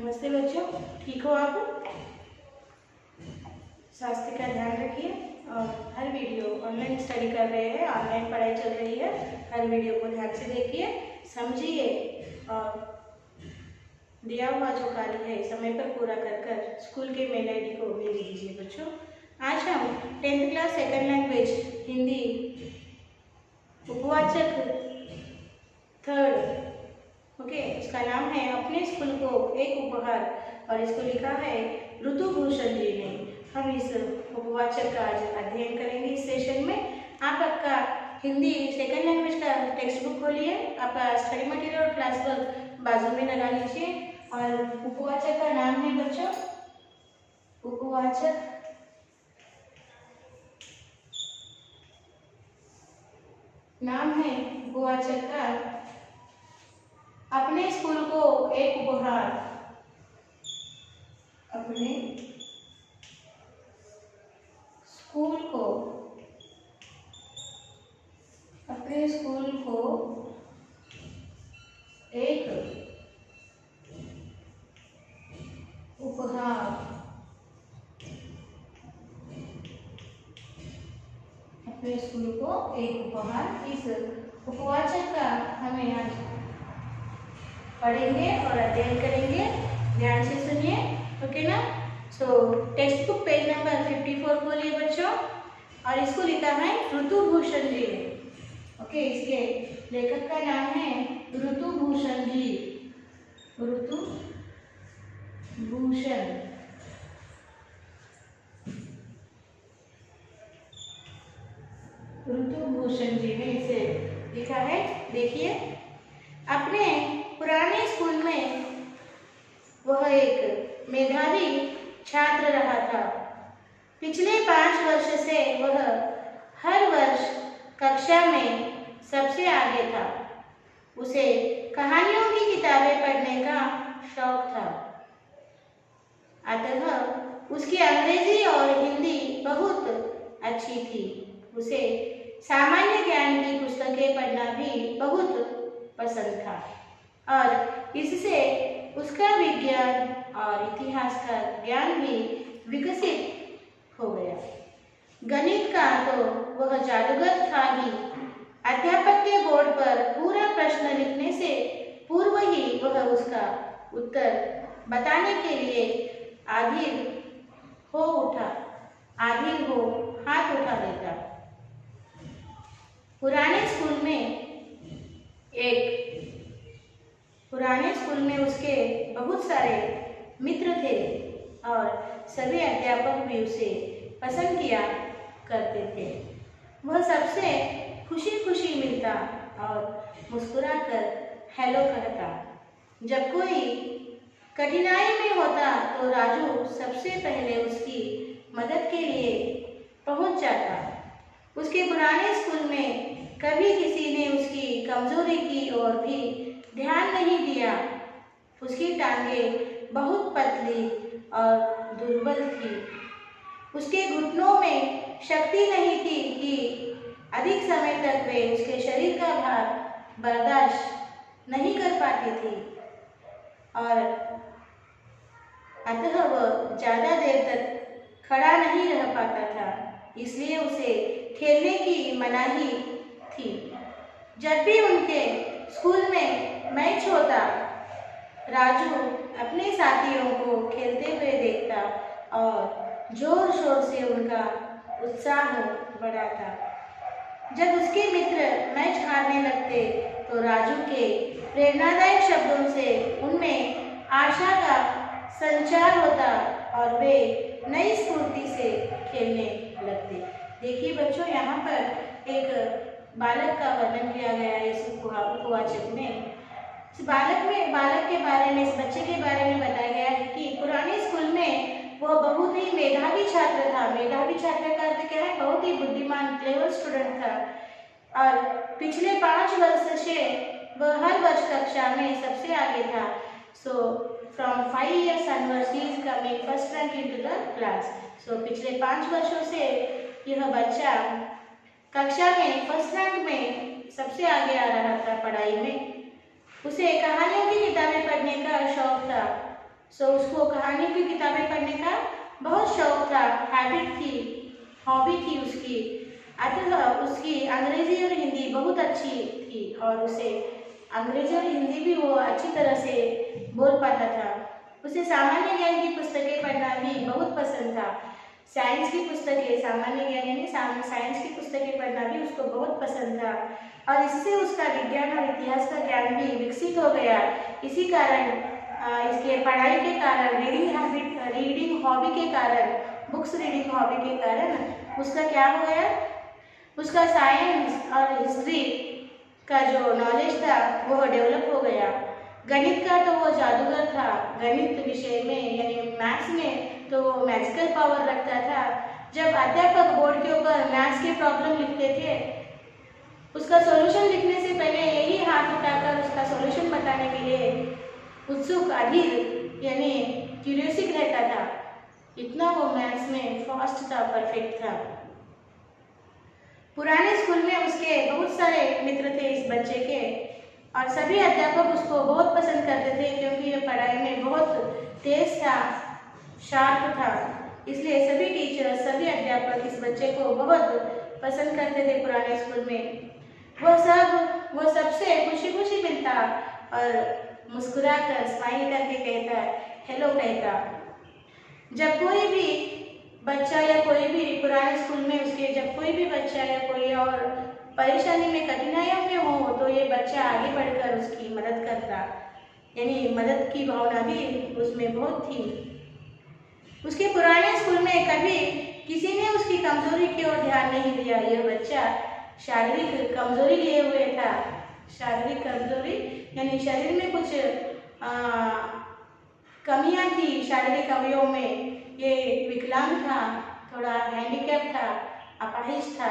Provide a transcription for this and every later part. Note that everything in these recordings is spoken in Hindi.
नमस्ते बच्चों, ठीक हो आप? स्वास्थ्य का ध्यान रखिए और हर वीडियो ऑनलाइन स्टडी कर रहे हैं, ऑनलाइन पढ़ाई चल रही है। हर वीडियो को ध्यान से देखिए, समझिए और दिया हुआ जो कार्य है समय पर पूरा कर स्कूल के मेल आईडी को भेज दीजिए। बच्चों, आज हम 10th class second language Hindi उपवाचक थर्ड इसका नाम है अपने स्कूल को एक उपहार और इसको लिखा है ऋतु भूषण जी ने। हम इस उपवाचक का आज अध्ययन करेंगे इस सेशन में। आप आपका हिंदी सेकंड लैंग्वेज का टेक्स्ट बुक खोलिए, आपका स्टडी मटेरियल और क्लास वर्क बाजू में लगा लीजिए और उपवाचक का नाम है बच्चों उपवाचक नाम है उपवाचक का अपने स्कूल को एक उपहार। अपने स्कूल को एक उपहार। अपने स्कूल को एक उपहार। इस उपवाचक का हमें आज पढ़ेंगे और अध्ययन करेंगे। ध्यान से सुनिए, ओके ना। सो टेक्स्ट बुक पेज नंबर 54 खोलिए बच्चों और इसको लिखा है ऋतु भूषण जी। ओके, इसके लेखक का नाम है ऋतु भूषण जी। ऋतु भूषण। ऋतु भूषण जी ने इसे लिखा है। देखिए, अपने पुराने स्कूल में वह एक मेधावी छात्र रहा था। पिछले 5 वर्ष से वह हर वर्ष कक्षा में सबसे आगे था। उसे कहानियों की किताबें पढ़ने का शौक था, अतः उसकी अंग्रेजी और हिंदी बहुत अच्छी थी। उसे सामान्य ज्ञान की पुस्तकें पढ़ना भी बहुत पसंद था और इससे उसका विज्ञान और इतिहास का ज्ञान भी विकसित हो गया। गणित का तो वह जादूगर था ही। अध्यापक के बोर्ड पर पूरा प्रश्न लिखने से पूर्व ही वह उसका उत्तर बताने के लिए आधीर हो हाथ उठा देता। पुराने स्कूल में उसके बहुत सारे मित्र थे और सभी अध्यापक भी उसे पसंद किया करते थे। वह सबसे खुशी खुशी मिलता और मुस्कुराकर हेलो कहता। जब कोई कठिनाई में होता तो राजू सबसे पहले उसकी मदद के लिए पहुंच जाता। उसके पुराने स्कूल में कभी किसी ने उसकी कमजोरी की ओर भी ध्यान नहीं दिया। उसकी टांगें बहुत पतली और दुर्बल थी। उसके घुटनों में शक्ति नहीं थी कि अधिक समय तक वे उसके शरीर का भार बर्दाश्त नहीं कर पाती थी और अतः वह ज्यादा देर तक खड़ा नहीं रह पाता था। इसलिए उसे खेलने की मनाही थी। जब भी उनके स्कूल में मैच होता, राजू अपने साथियों को खेलते हुए देखता और जोर शोर से उनका उत्साह बढ़ाता। जब उसके मित्र मैच हारने लगते तो राजू के प्रेरणादायक शब्दों से उनमें आशा का संचार होता और वे नई स्फूर्ति से खेलने लगते। देखिए बच्चों, यहाँ पर एक बालक का वर्णन किया गया है इस उपवाचक में। इस बालक के बारे में, इस बच्चे के बारे में बताया गया है कि पुराने स्कूल में वह बहुत ही मेधावी छात्र था। मेधावी छात्र का अर्थ क्या है? बहुत ही बुद्धिमान, क्लेवर स्टूडेंट था और पिछले 5 वर्ष से वह हर वर्ष कक्षा में सबसे आगे था। So from 5 years onwards he is coming first rank into the class. सो पिछले 5 वर्षों से यह बच्चा कक्षा में फर्स्ट रैंक में सबसे आगे आ रहा था पढ़ाई में। उसे कहानियों की किताबें पढ़ने का शौक था सो उसको कहानी की किताबें पढ़ने का बहुत शौक था, हैबिट थी, हॉबी थी उसकी। अतः उसकी अंग्रेजी और हिंदी बहुत अच्छी थी और उसे अंग्रेजी और हिंदी भी वो अच्छी तरह से बोल पाता था। उसे सामान्य ज्ञान की पुस्तकें पढ़ना भी बहुत पसंद था। साइंस की पुस्तकें, सामान्य ज्ञान यानी साइंस की पुस्तकें पढ़ना भी उसको बहुत पसंद था और इससे उसका विज्ञान और इतिहास का ज्ञान भी विकसित हो गया। इसी कारण इसके पढ़ाई के कारण, रीडिंग हॉबी के कारण, बुक्स रीडिंग हॉबी के कारण उसका क्या हो गया, उसका साइंस और हिस्ट्री का जो नॉलेज था वो डेवलप हो गया। गणित का तो वो जादूगर था। गणित विषय में यानी मैथ्स में तो वो मैजिकल पावर रखता था। जब अध्यापक बोर्ड के ऊपर मैथ्स के प्रॉब्लम लिखते थे, उसका सॉल्यूशन लिखने से पहले यही हाथ उठाकर उसका सॉल्यूशन बताने के लिए उत्सुक, अधीर यानी क्यूरियोसिक रहता था। इतना वो मैथ्स में फास्ट था, परफेक्ट था। पुराने स्कूल में उसके बहुत सारे मित्र थे इस बच्चे के और सभी अध्यापक उसको बहुत पसंद करते थे क्योंकि ये पढ़ाई में बहुत तेज था, शार्प था। इसलिए सभी टीचर, सभी अध्यापक इस बच्चे को बहुत पसंद करते थे पुराने स्कूल में। वो सबसे खुशी खुशी मिलता और मुस्कुराकर स्माइल करके कहता, हेलो कहता। जब कोई भी बच्चा या कोई भी पुराने स्कूल में उसके जब कोई भी बच्चा या कोई और परेशानी में, कठिनाइयों में हो तो ये बच्चा आगे बढ़कर उसकी मदद करता, यानी मदद की भावना भी उसमें बहुत थी। उसके पुराने स्कूल में कभी किसी ने उसकी कमजोरी की ओर ध्यान नहीं दिया। यह बच्चा शारीरिक कमजोरी लिए हुए था। शारीरिक कमजोरी यानी शरीर में कुछ कमियां थी, शारीरिक अवयवों में ये विकलांग था, थोड़ा हैंडीकैप था, अपाहिज था।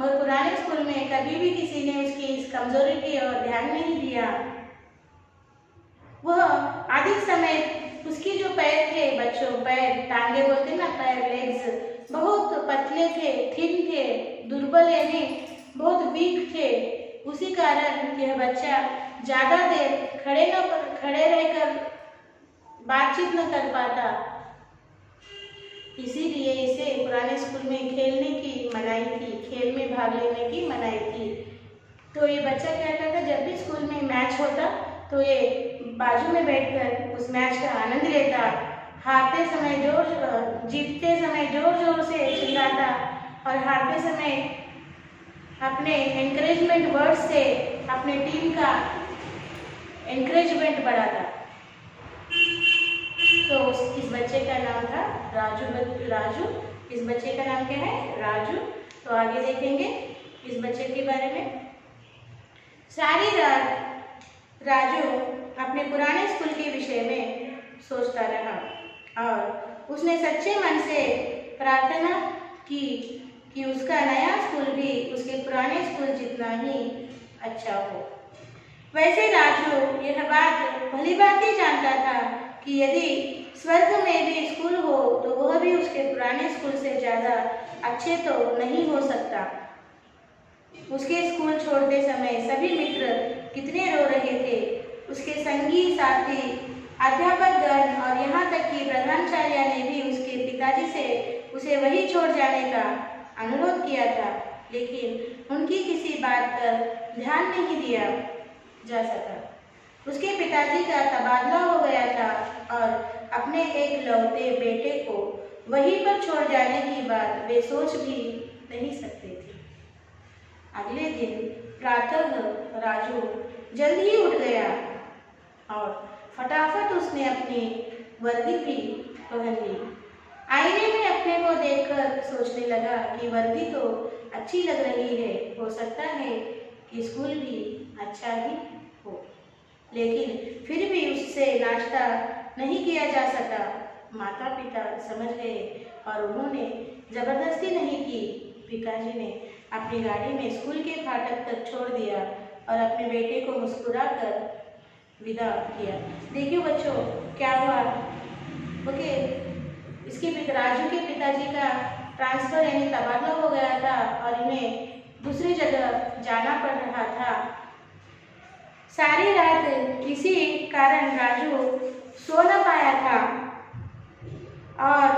मगर पुराने स्कूल में कभी भी किसी ने उसकी इस कमजोरी की ओर ध्यान नहीं दिया। वह अधिक समय उसकी जो पैर थे, बच्चों पैर, टांगे बोलते ना, पैर, लेग्स बहुत पतले थे, थिन थे, दुर्बल यानी बहुत वीक थे। उसी कारण यह बच्चा ज्यादा देर खड़े रहकर बातचीत न कर पाता। इसीलिए इसे पुराने स्कूल में खेलने की मनाही थी, खेल में भाग लेने की मनाही थी। तो ये बच्चा क्या करता, जब भी स्कूल में मैच होता तो ये बाजू में बैठकर उस मैच का आनंद लेता। हारते समय जीतते समय जोर जोर से चिल्लाता और हारते समय अपने एनकरेजमेंट वर्ड से अपने टीम का एनकरेजमेंट बढ़ाता। तो इस बच्चे का नाम था राजू। इस बच्चे का नाम क्या है? राजू। तो आगे देखेंगे इस बच्चे के बारे में। सारी रात राजू अपने पुराने स्कूल के विषय में सोचता रहा और उसने सच्चे मन से प्रार्थना की कि उसका नया स्कूल भी उसके पुराने स्कूल जितना ही अच्छा हो। वैसे राजू यह बात भली भांति जानता था कि यदि स्वर्ग में भी स्कूल हो तो वह भी उसके पुराने स्कूल से ज़्यादा अच्छे तो नहीं हो सकता। उसके स्कूल छोड़ते समय सभी मित्र कितने रो रहे थे। उसके संगी साथी, अध्यापकगण और यहाँ तक कि प्रधानाचार्य ने भी उसके पिताजी से उसे वहीं छोड़ जाने का अनुरोध किया था, लेकिन उनकी किसी बात पर ध्यान नहीं दिया जा सका। उसके पिताजी का तबादला हो गया था और अपने एक लौते बेटे को वहीं पर छोड़ जाने की बात वे सोच भी नहीं सकते थे। अगले दिन प्रातः राजू जल्द ही उठ गया और फटाफट उसने अपनी वर्दी भी पहन ली। आईने में अपने को देखकर सोचने लगा कि वर्दी तो अच्छी लग रही है, हो सकता है कि स्कूल भी अच्छा ही हो, लेकिन फिर भी उससे नाश्ता नहीं किया जा सका। माता पिता समझ गए और उन्होंने जबरदस्ती नहीं की। पिताजी ने अपनी गाड़ी में स्कूल के फाटक तक छोड़ दिया और अपने बेटे को मुस्कुराकर विदा किया। देखिए बच्चों क्या हुआ, ओके, इसके राजू के पिताजी का ट्रांसफर यानी तबादला हो गया था और इन्हें दूसरी जगह जाना पड़ रहा था। सारी रात इसी कारण राजू सो न पाया था और